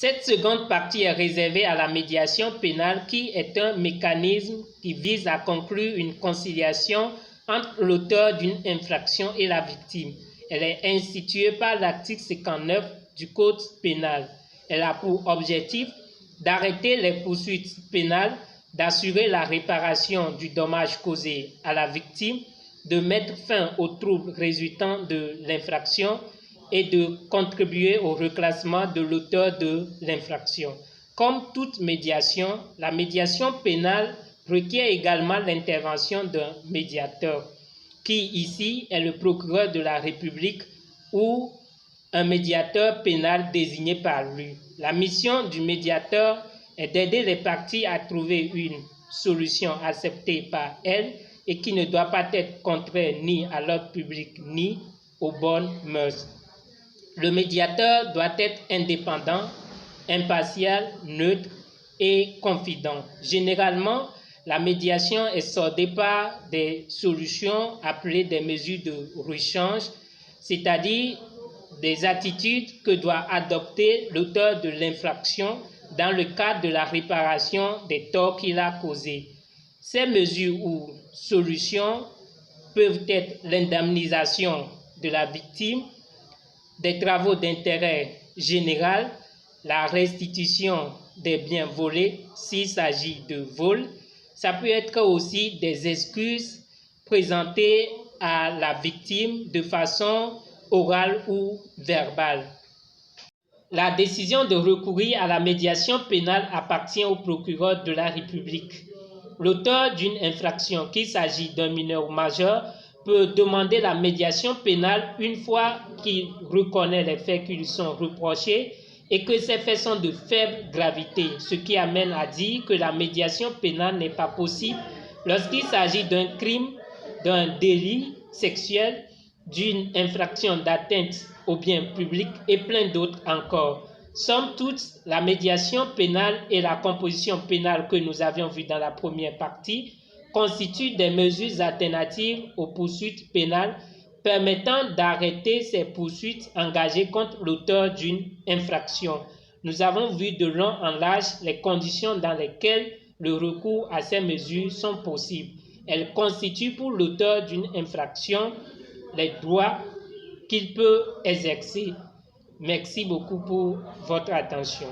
Cette seconde partie est réservée à la médiation pénale qui est un mécanisme qui vise à conclure une conciliation entre l'auteur d'une infraction et la victime. Elle est instituée par l'article 59 du Code pénal. Elle a pour objectif d'arrêter les poursuites pénales, d'assurer la réparation du dommage causé à la victime, de mettre fin aux troubles résultant de l'infraction et de contribuer au reclassement de l'auteur de l'infraction. Comme toute médiation, la médiation pénale requiert également l'intervention d'un médiateur, qui ici est le procureur de la République ou un médiateur pénal désigné par lui. La mission du médiateur est d'aider les parties à trouver une solution acceptée par elles et qui ne doit pas être contraire ni à l'ordre public ni aux bonnes mœurs. Le médiateur doit être indépendant, impartial, neutre et confident. Généralement, la médiation est soldée par des solutions appelées des mesures de rechange, c'est-à-dire des attitudes que doit adopter l'auteur de l'infraction dans le cadre de la réparation des torts qu'il a causés. Ces mesures ou solutions peuvent être l'indemnisation de la victime, des travaux d'intérêt général, la restitution des biens volés s'il s'agit de vol. Ça peut être aussi des excuses présentées à la victime de façon orale ou verbale. La décision de recourir à la médiation pénale appartient au procureur de la République. L'auteur d'une infraction, qu'il s'agit d'un mineur ou majeur, peut demander la médiation pénale une fois qu'il reconnaît les faits qui lui sont reprochés et que ces faits sont de faible gravité, ce qui amène à dire que la médiation pénale n'est pas possible lorsqu'il s'agit d'un crime, d'un délit sexuel, d'une infraction d'atteinte au bien public et plein d'autres encore. Somme toute, la médiation pénale et la composition pénale que nous avions vues dans la première partie constituent des mesures alternatives aux poursuites pénales permettant d'arrêter ces poursuites engagées contre l'auteur d'une infraction. Nous avons vu de long en large les conditions dans lesquelles le recours à ces mesures sont possibles. Elles constituent pour l'auteur d'une infraction les droits qu'il peut exercer. Merci beaucoup pour votre attention.